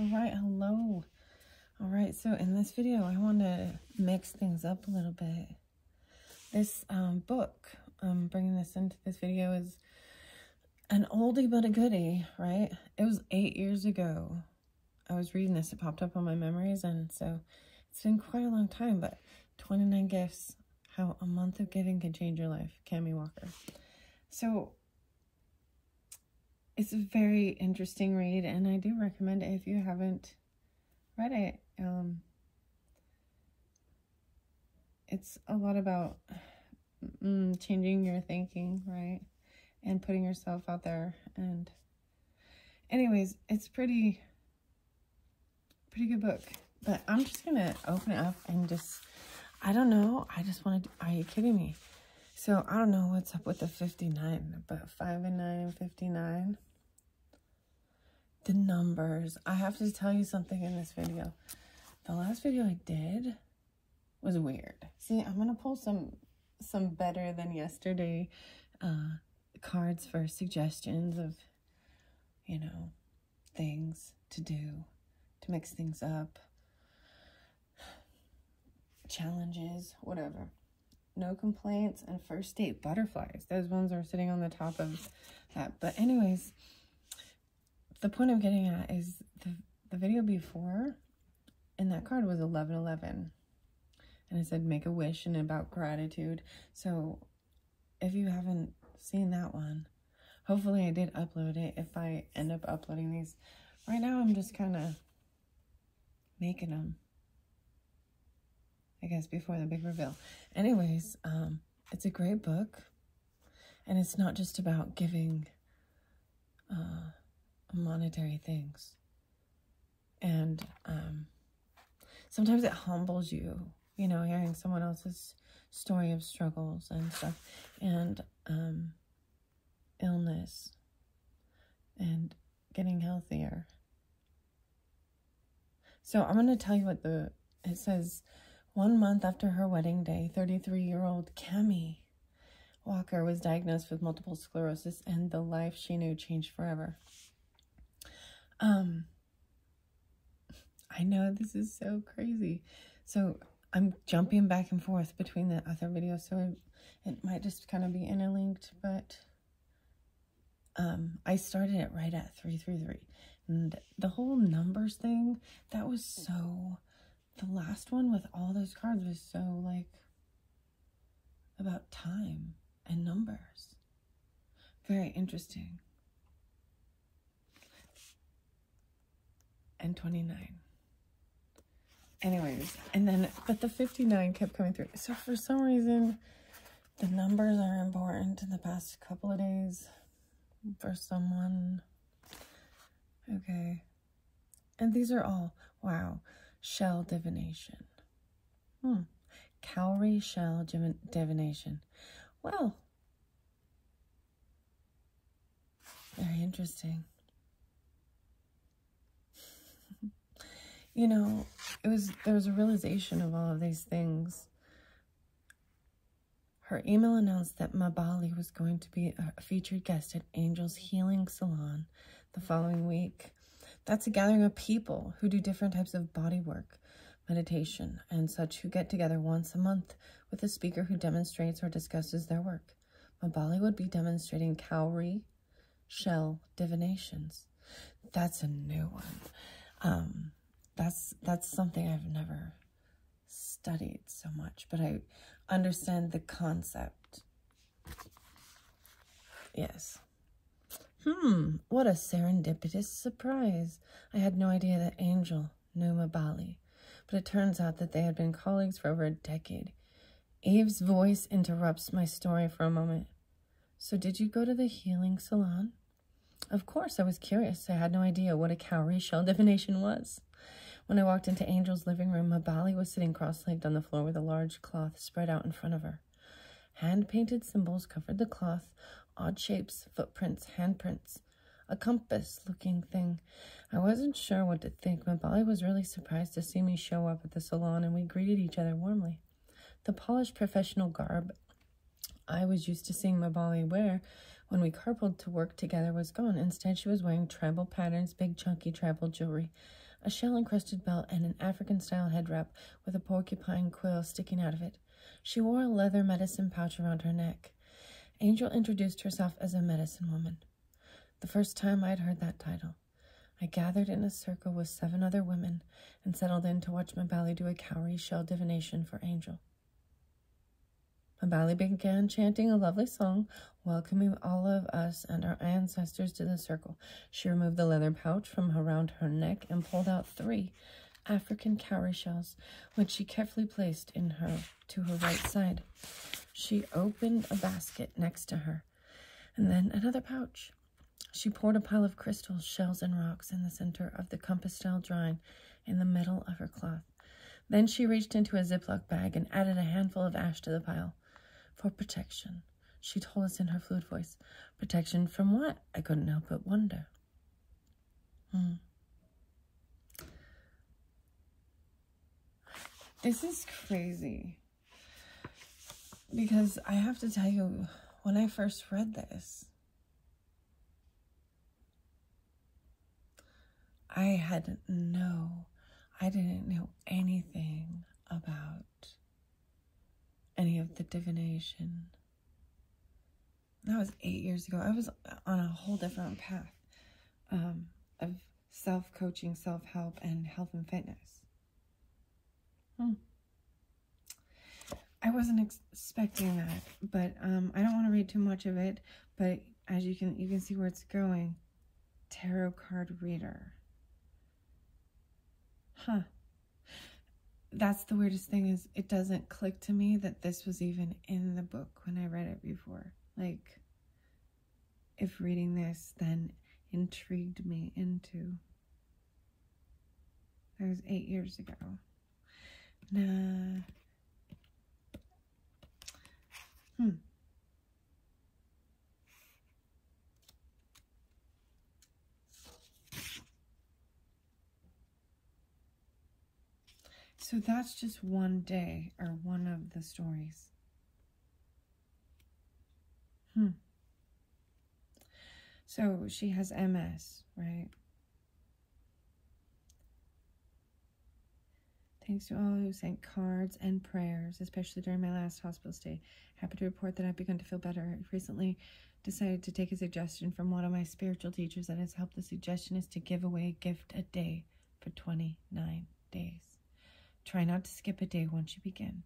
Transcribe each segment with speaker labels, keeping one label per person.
Speaker 1: All right, hello. All right, so in this video, I want to mix things up a little bit. This book, I'm bringing this into this video, is an oldie but a goodie, right? It was 8 years ago. I was reading this, it popped up on my memories, and so it's been quite a long time, but 29 Gifts, How a Month of Giving Can Change Your Life, Cami Walker. So it's a very interesting read, and I do recommend it if you haven't read it. It's a lot about changing your thinking, right? And putting yourself out there. And anyways, it's pretty good book. But I'm just going to open it up and just, I don't know. I just want to, are you kidding me? So I don't know what's up with the 59, but 5 and 9 and 59. The numbers. I have to tell you something in this video. The last video I did was weird. See, I'm going to pull some better than yesterday cards for suggestions of, you know, things to do, to mix things up, challenges, whatever. No complaints and first date butterflies. Those ones are sitting on the top of that. But anyways, the point I'm getting at is the video before, and that card was 1111. And it said make a wish and about gratitude. So if you haven't seen that one, hopefully I did upload it if I end up uploading these. Right now I'm just kind of making them, I guess, before the big reveal. Anyways, it's a great book, and it's not just about giving monetary things. And sometimes it humbles you, you know, hearing someone else's story of struggles and stuff, and illness, and getting healthier. So I'm going to tell you what it says. 1 month after her wedding day, 33-year-old Cami Walker was diagnosed with multiple sclerosis, and the life she knew changed forever. I know this is so crazy. So I'm jumping back and forth between the other videos, so it might just kind of be interlinked, but I started it right at 333. And the whole numbers thing, that was so... The last one with all those cards was so, like, about time and numbers. Very interesting. And 29. Anyways, and then, but the 59 kept coming through. So for some reason, the numbers are important in the past couple of days for someone. Okay. And these are all, wow. Shell divination. Cowrie shell divination. Well, very interesting. You know, there was a realization of all of these things. Her email announced that Mabali was going to be a featured guest at Angel's Healing Salon the following week. That's a gathering of people who do different types of body work, meditation, and such, who get together once a month with a speaker who demonstrates or discusses their work. Mabali would be demonstrating cowrie shell divinations. That's a new one. That's something I've never studied so much, but I understand the concept. Yes. What a serendipitous surprise. I had no idea that Angel knew Mabali, but it turns out that they had been colleagues for over a decade. Eve's voice interrupts my story for a moment. So did you go to the healing salon? Of course, I was curious. I had no idea what a cowrie shell divination was. When I walked into Angel's living room, Mabali was sitting cross-legged on the floor with a large cloth spread out in front of her. Hand-painted symbols covered the cloth, odd shapes, footprints, handprints, a compass-looking thing. I wasn't sure what to think. Mabali was really surprised to see me show up at the salon, and we greeted each other warmly. The polished professional garb I was used to seeing Mabali wear when we carpooled to work together was gone. Instead, she was wearing tribal patterns, big chunky tribal jewelry, a shell-encrusted belt, and an African-style head wrap with a porcupine quill sticking out of it. She wore a leather medicine pouch around her neck. Angel introduced herself as a medicine woman. The first time I'd heard that title. I gathered in a circle with 7 other women and settled in to watch Mabali do a cowrie shell divination for Angel. Mabali began chanting a lovely song, welcoming all of us and our ancestors to the circle. She removed the leather pouch from around her neck and pulled out 3 African cowrie shells, which she carefully placed to her right side. She opened a basket next to her, and then another pouch. She poured a pile of crystals, shells, and rocks in the center of the compass-style drawing in the middle of her cloth. Then she reached into a Ziploc bag and added a handful of ash to the pile. For protection, she told us in her fluid voice. Protection from what? I couldn't help but wonder. This is crazy. Because I have to tell you, when I first read this, I didn't know anything about any of the divination. That was 8 years ago. I was on a whole different path of self-coaching, self-help, and health and fitness. I wasn't expecting that, but I don't want to read too much of it, but as you can see where it's going. Tarot card reader. That's the weirdest thing, is it doesn't click to me that this was even in the book when I read it before. Like, if reading this then intrigued me into. That was 8 years ago. Nah. So that's just one day, or one of the stories. So she has MS, right? Thanks to all who sent cards and prayers, especially during my last hospital stay. Happy to report that I've begun to feel better. I've recently decided to take a suggestion from one of my spiritual teachers that has helped. The suggestion is to give away a gift a day for 29 days. Try not to skip a day once you begin.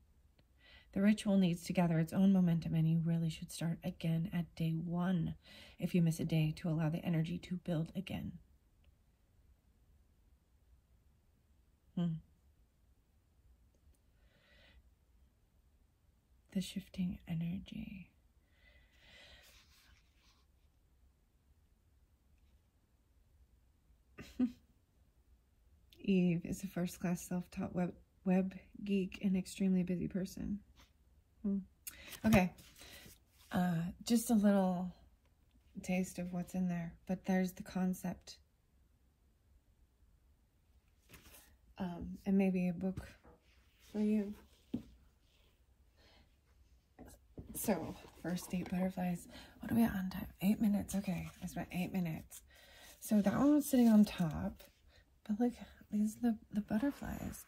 Speaker 1: The ritual needs to gather its own momentum, and you really should start again at day 1 if you miss a day, to allow the energy to build again. The shifting energy. Eve is a first-class self-taught web geek and extremely busy person. Okay, just a little taste of what's in there, but there's the concept. And maybe a book for you. So, first date butterflies. What are we at on time? 8 minutes. Okay, I spent 8 minutes. So that one was sitting on top. But look, these are the butterflies.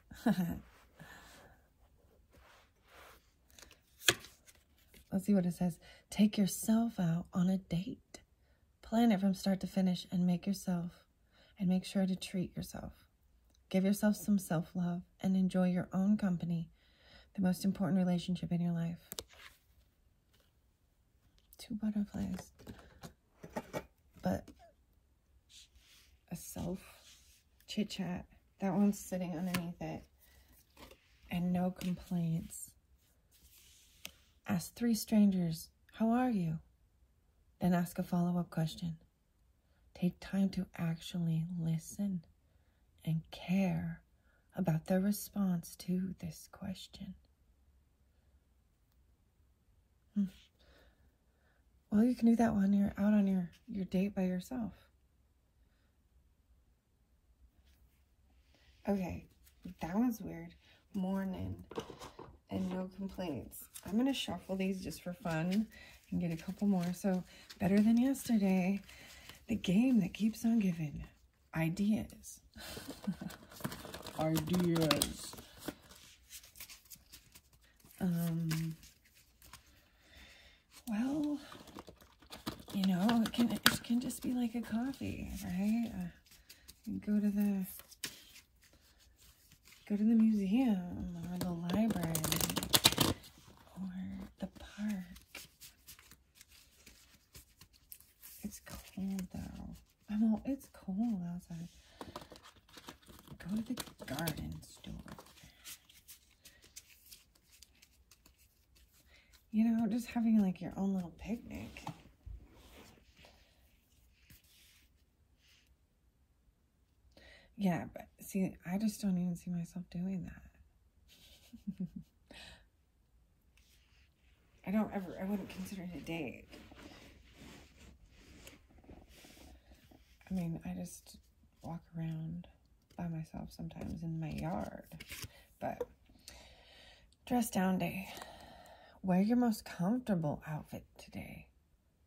Speaker 1: Let's see what it says. Take yourself out on a date. Plan it from start to finish and make sure to treat yourself. Give yourself some self-love and enjoy your own company. The most important relationship in your life. 2 butterflies. But a self chit-chat. That one's sitting underneath it. And no complaints. Ask 3 strangers, how are you? Then ask a follow-up question. Take time to actually listen and care about their response to this question. Well, you can do that when you're out on your date by yourself. Okay, that was weird. Morning and no complaints. I'm going to shuffle these just for fun and get a couple more. So, better than yesterday. The game that keeps on giving ideas. ideas. Well, you know, it can just be like a coffee, right? You go to the museum or the library or the park. It's cold though. It's cold outside. Go to the garden store. You know, just having like your own little picnic. Yeah, but see, I just don't even see myself doing that. I wouldn't consider it a date. I mean, I just walk around by myself sometimes in my yard. But dress down day. Wear your most comfortable outfit today.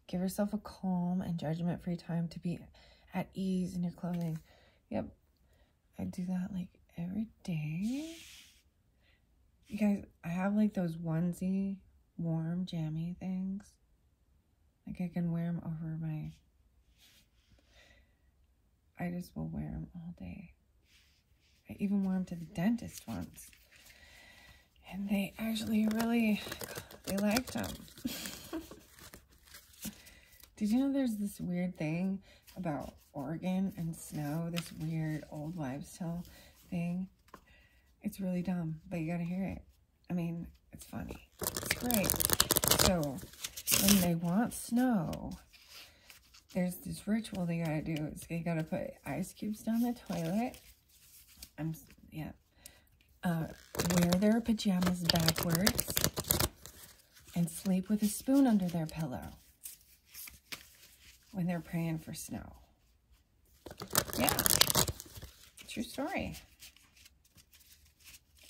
Speaker 1: Give yourself a calm and judgment-free time to be at ease in your clothing. Yep, I do that like every day. You guys, I have like those onesie, warm, jammy things. Like I can wear them over my... I just will wear them all day. I even wore them to the dentist once. And they actually they liked them. Did you know there's this weird thing about Oregon and snow? This weird old wives' tale thing. It's really dumb, but you gotta hear it. I mean, it's funny. It's great. So, when they want snow, there's this ritual they gotta do. It's they gotta put ice cubes down the toilet. Wear their pajamas backwards and sleep with a spoon under their pillow when they're praying for snow. Yeah, true story.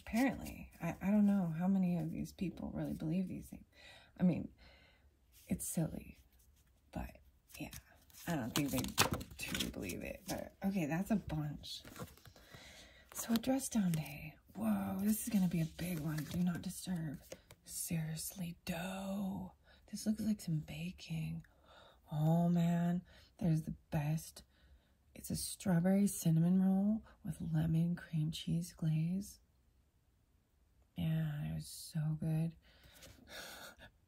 Speaker 1: Apparently, I don't know how many of these people really believe these things. I mean, it's silly, but yeah, I don't think they truly believe it. But okay, that's a bunch. So a dress down day. Whoa, this is going to be a big one. Do not disturb. Seriously, dough. This looks like some baking. Oh, man. There's the best. It's a strawberry cinnamon roll with lemon cream cheese glaze. Yeah, it was so good.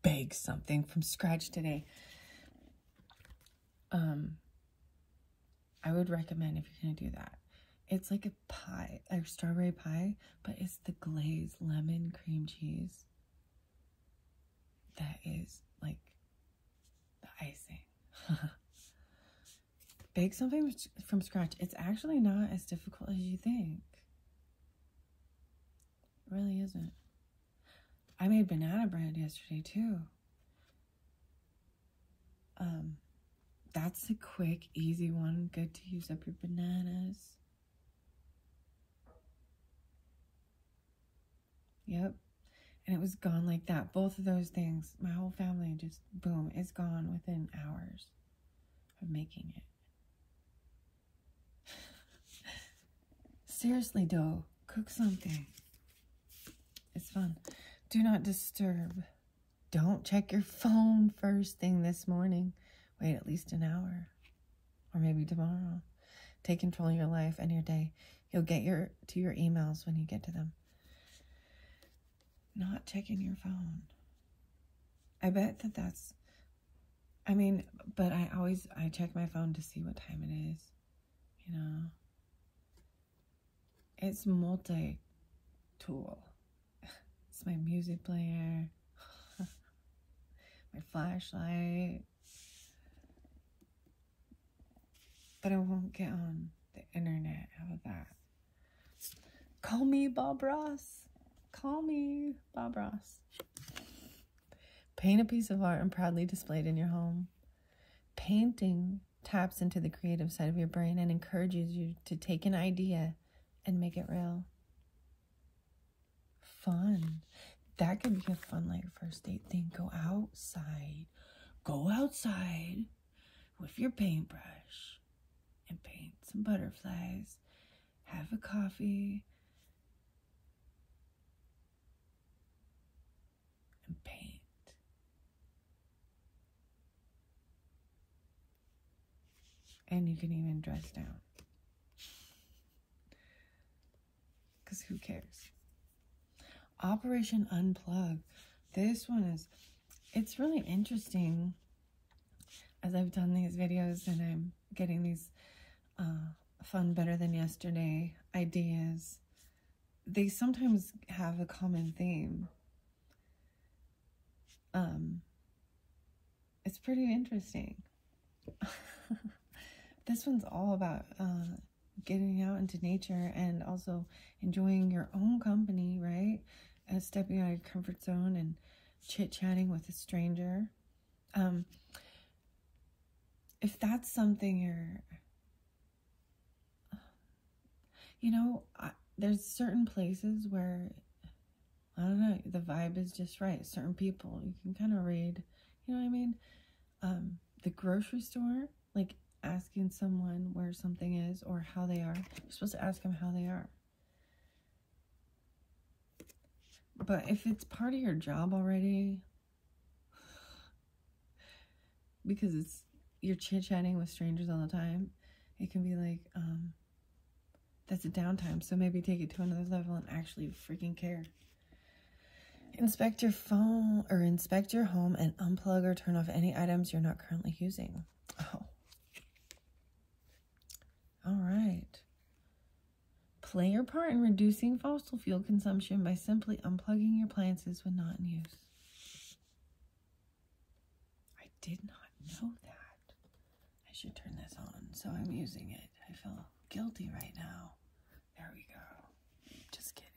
Speaker 1: Bake something from scratch today. I would recommend if you're going to do that. It's like a pie, like strawberry pie, but it's the glazed lemon cream cheese. That is like the icing. Bake something from scratch. It's actually not as difficult as you think. It really isn't. I made banana bread yesterday too. That's a quick, easy one. Good to use up your bananas. Yep. And it was gone like that. Both of those things. My whole family just, boom, it's gone within hours of making it. Seriously, dough. Cook something. It's fun. Do not disturb. Don't check your phone first thing this morning. Wait at least an hour. Or maybe tomorrow. Take control of your life and your day. You'll get to your emails when you get to them. Not checking your phone. I bet that's, I mean, but I check my phone to see what time it is, you know. It's multi-tool. It's my music player, my flashlight, but I won't get on the internet. How about that? Call me Bob Ross. Call me Bob Ross. Paint a piece of art and proudly display it in your home. Painting taps into the creative side of your brain and encourages you to take an idea and make it real. Fun. That could be a fun, like, first date thing. Go outside. Go outside with your paintbrush and paint some butterflies. Have a coffee. And you can even dress down. Because who cares? Operation Unplug. This one is, it's really interesting as I've done these videos and I'm getting these fun, better than yesterday ideas. They sometimes have a common theme. It's pretty interesting. This one's all about getting out into nature and also enjoying your own company, right? And stepping out of your comfort zone and chit-chatting with a stranger. If that's something you're, there's certain places where, I don't know, the vibe is just right. Certain people, you can kind of read, you know what I mean? The grocery store, like asking someone where something is or how they are. You're supposed to ask them how they are. But if it's part of your job already, because you're chit-chatting with strangers all the time, it can be like, that's a downtime. So maybe take it to another level and actually freaking care. Inspect your phone or inspect your home and unplug or turn off any items you're not currently using. Oh. All right. Play your part in reducing fossil fuel consumption by simply unplugging your appliances when not in use. I did not know that. I should turn this on, so I'm using it. I feel guilty right now. There we go. Just kidding.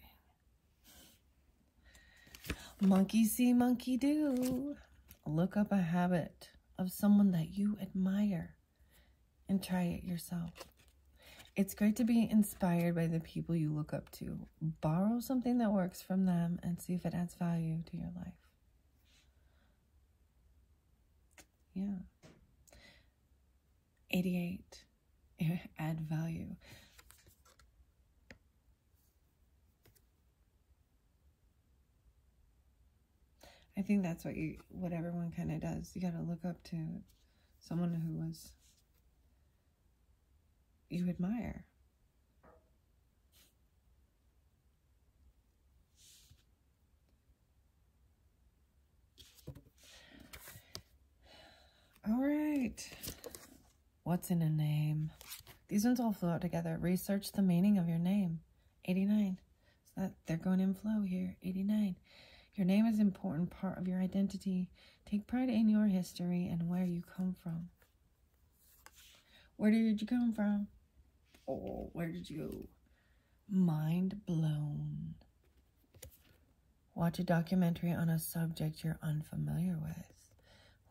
Speaker 1: Monkey see, monkey do. Look up a habit of someone that you admire and try it yourself. It's great to be inspired by the people you look up to. Borrow something that works from them and see if it adds value to your life. Yeah. 88. Add value. I think that's what everyone kind of does. You got to look up to someone who you admire. All right. What's in a name? These ones all flow out together. Research the meaning of your name. 89. So that they're going in flow here. 89. Your name is an important part of your identity. Take pride in your history and where you come from. Where did you come from? Oh, where did you go? Mind blown. Watch a documentary on a subject you're unfamiliar with.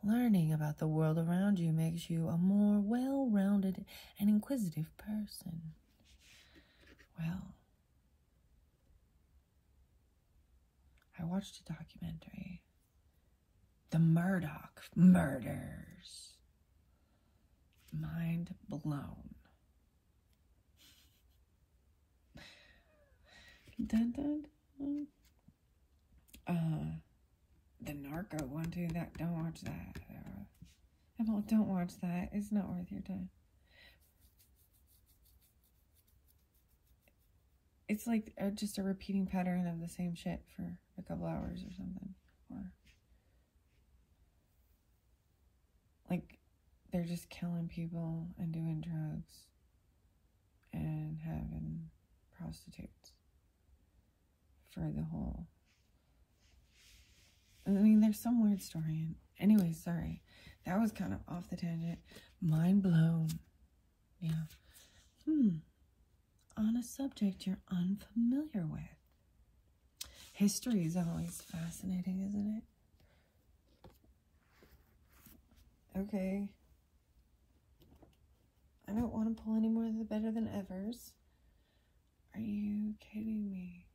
Speaker 1: Learning about the world around you makes you a more well-rounded and inquisitive person. Well, I watched a documentary. The Murdoch Murders. Mind blown. Dun, dun, dun. The Narco one too. Don't watch that. Don't watch that. It's not worth your time. It's like just a repeating pattern of the same shit for a couple hours or something. Or like they're just killing people and doing drugs and having prostitutes for the whole. I mean, there's some weird story. Anyway, sorry. That was kind of off the tangent. Mind blown. Yeah. On a subject you're unfamiliar with. History is always fascinating, isn't it? Okay. I don't want to pull any more of the better than evers. Are you kidding me?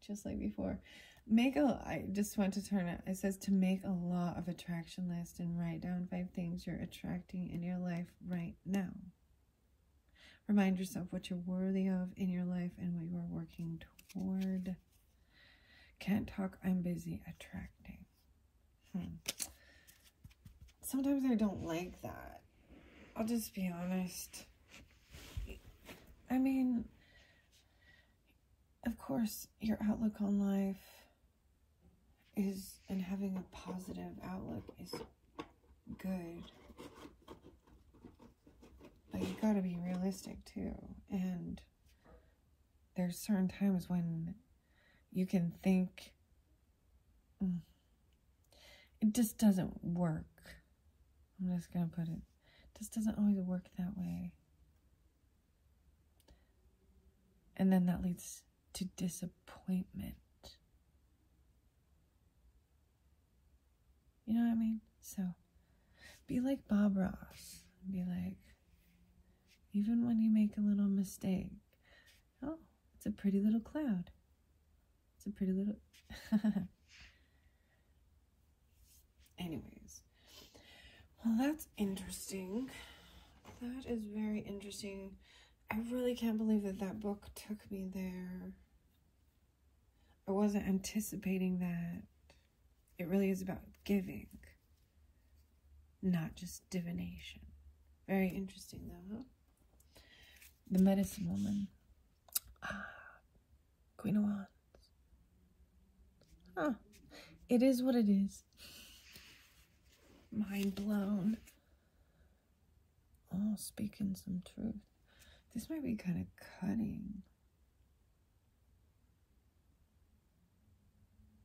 Speaker 1: Just like before. I just want to turn it. It says to make a law of attraction list and write down 5 things you're attracting in your life right now. Remind yourself what you're worthy of in your life and what you are working toward. Can't talk, I'm busy attracting. sometimes I don't like that. I'll just be honest. I mean, of course, your outlook on life is, and having a positive outlook is good. But you gotta be realistic too. And there's certain times when you can think, it just doesn't work. I'm just gonna put it, just doesn't always work that way. And then that leads to disappointment. You know what I mean? So, be like Bob Ross. Be like, even when you make a little mistake, oh, it's a pretty little cloud. It's a pretty little... Anyways. Well, that's interesting. That is very interesting. I really can't believe that that book took me there. I wasn't anticipating that. It really is about giving, not just divination. Very interesting, though, huh? The medicine woman. Queen of Wands. Huh. It is what it is. Mind blown. Oh, speaking some truth. This might be kind of cutting.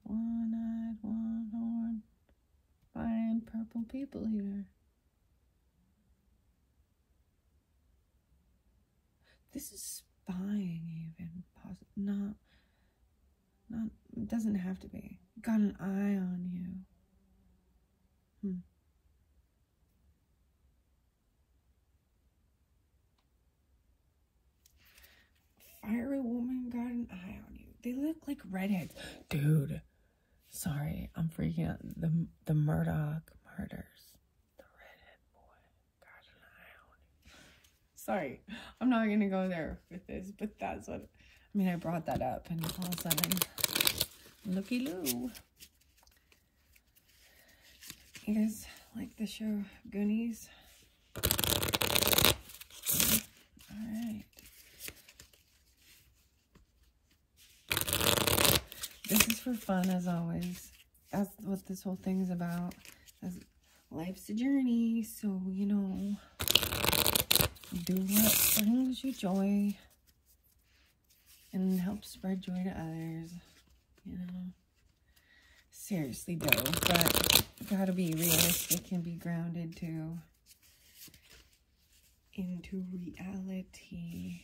Speaker 1: One-eyed, one-horn, fine purple people eater. This is spying even. Not, it doesn't have to be. Got an eye on you. Fiery woman got an eye on you. They look like redheads. Dude, sorry, I'm freaking out. The Murdoch murders. The redhead boy got an eye on you. Sorry, I'm not going to go there with this, but that's what... I mean, I brought that up, and all of a sudden, looky-loo. You guys like the show Goonies? Alright. This is for fun, as always. That's what this whole thing is about. Life's a journey, so, you know, do what brings you joy and help spread joy to others, you know. Seriously, though, but you gotta be realistic and be grounded, too, into reality.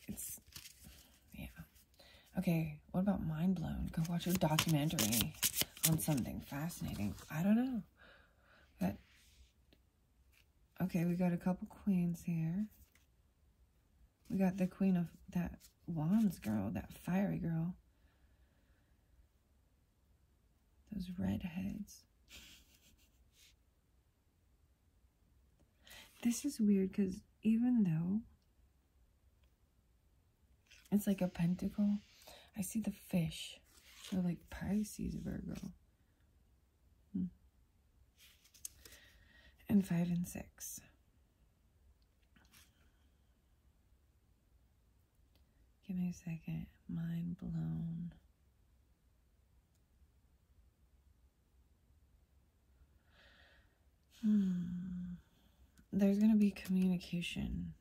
Speaker 1: It's, yeah. Okay, what about Mind Blown? Go watch a documentary on something fascinating. I don't know. But, okay, we got a couple queens here. We got the queen of that Wands girl, that fiery girl. Those redheads. This is weird because even though it's like a pentacle, I see the fish. So like Pisces, Virgo. And 5 and 6. Give me a second. Mind blown. There's going to be communication.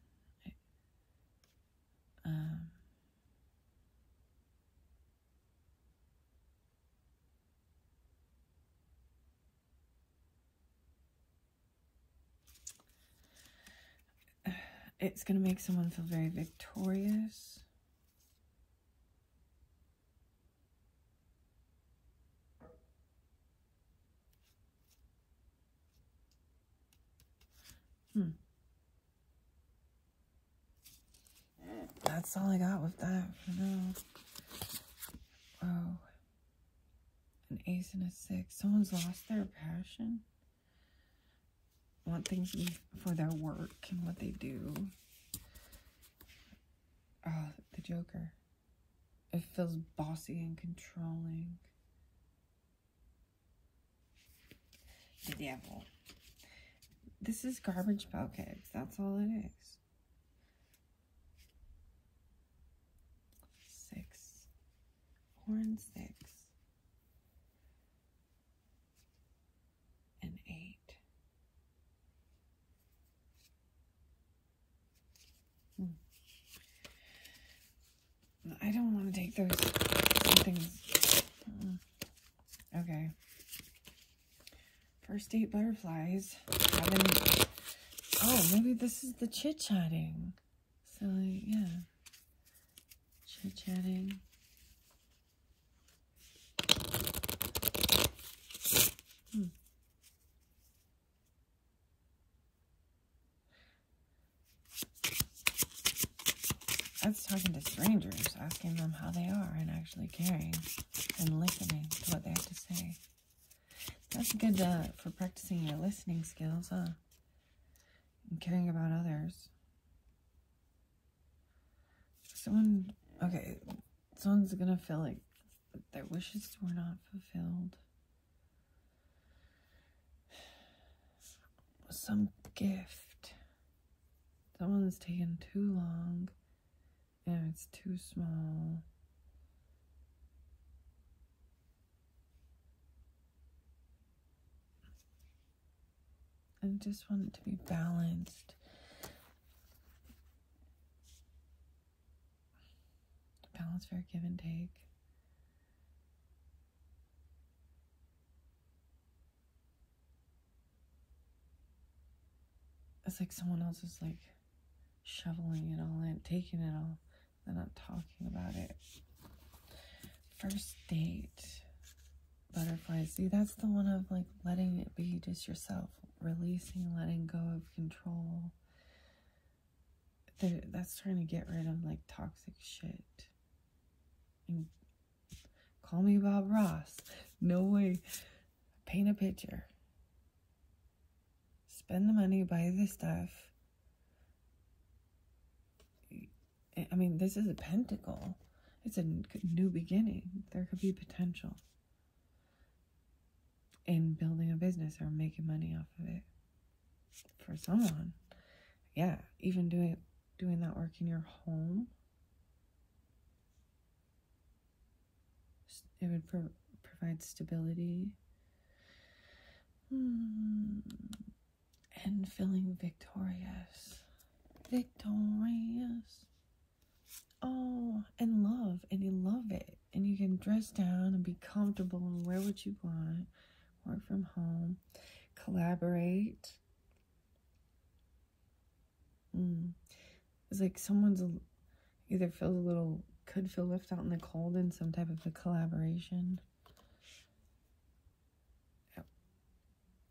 Speaker 1: It's going to make someone feel very victorious. That's all I got with that for now. Oh. An ace and a 6. Someone's lost their passion. Want things to be for their work and what they do. Oh, the Joker. It feels bossy and controlling. the devil. This is garbage pail kids. That's all it is. 6. 4 and 6. And 8. I don't want to take those things. Okay. First date butterflies. Oh, maybe this is the chit-chatting. So, yeah. Chit-chatting. That's talking to strangers, asking them how they are, and actually caring and listening to what they have to say. That's good for practicing your listening skills, huh? And caring about others. Someone's gonna feel like their wishes were not fulfilled. Some gift. Someone's taken too long. And it's too small. I just want it to be balanced. Balance, fair, give and take. It's like someone else is like shoveling it all in, taking it all. They're not talking about it. First date. Butterflies. See, that's the one of like letting it be just yourself. Releasing, letting go of control. That's trying to get rid of like toxic shit. And call me Bob Ross. No way. Paint a picture. Spend the money, buy the stuff. I mean, this is a pentacle. It's a new beginning. There could be potential in building a business or making money off of it. For someone. Yeah, even doing that work in your home. It would provide stability. And feeling victorious. Victorious. Oh, and love. And you love it. And you can dress down and be comfortable and wear what you want. Work from home. Collaborate. It's like someone's either feels a little, could feel left out in the cold in some type of a collaboration.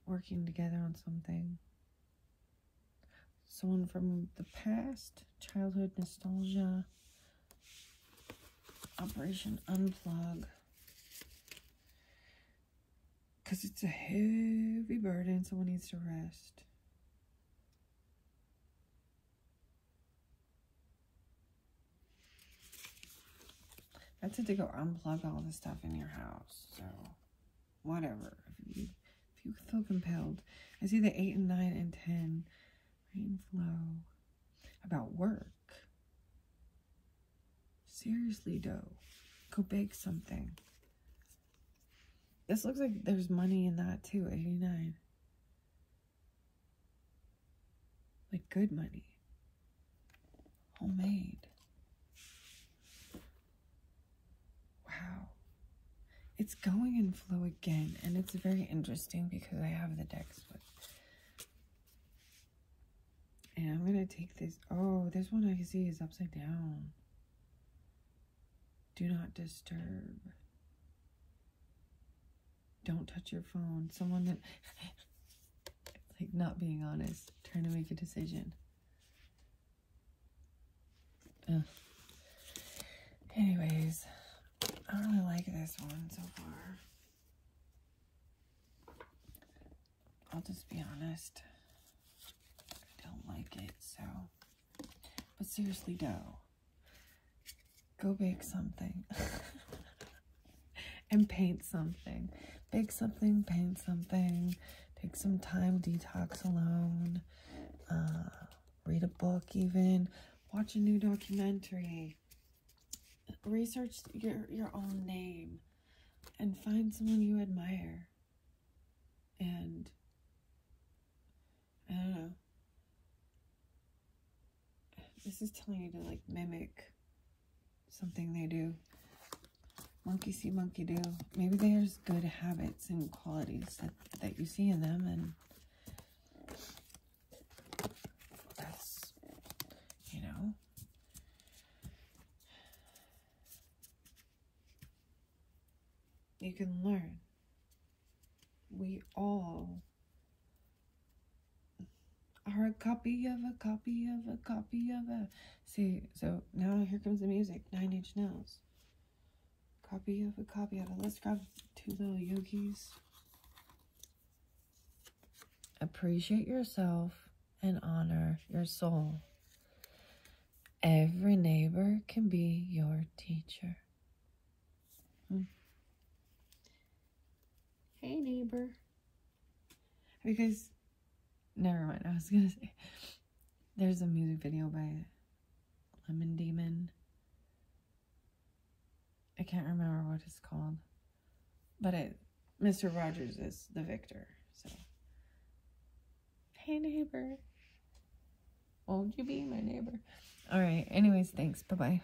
Speaker 1: Working together on something. Someone from the past, childhood nostalgia, Operation Unplug. Because it's a heavy burden, someone needs to rest. That's it to go unplug all the stuff in your house. So, whatever. If you feel compelled. I see the 8 and 9 and 10. Rain flow. About work. Seriously, though. Go bake something. This looks like there's money in that too, 89. Like good money. Homemade. Wow. It's going in flow again, and it's very interesting because I have the deck split. And I'm going to take this. Oh, this one I can see is upside down. Do not disturb. Don't touch your phone. Someone that, like, not being honest, trying to make a decision. Ugh. Anyways, I don't really like this one so far. I'll just be honest. I don't like it, so. But seriously, go bake something. And paint something. Bake something, paint something. Take some time, detox alone. Read a book even. Watch a new documentary. Research your own name. And find someone you admire. And, I don't know. This is telling you to, like, mimic something they do. Monkey see, monkey do. Maybe there's good habits and qualities that you see in them, and that's, you know, you can learn. We all are a copy of a copy of a copy of a... See, so now here comes the music. 9 Inch Nails. Copy of a copy of a... Let's grab 2 little yogis. Appreciate yourself and honor your soul. Every neighbor can be your teacher. Hey, neighbor. Because... Never mind, I was gonna say, there's a music video by Lemon Demon. I can't remember what it's called. But Mr. Rogers is the victor, so. Hey, neighbor. Won't you be my neighbor? Alright, anyways, thanks. Bye-bye.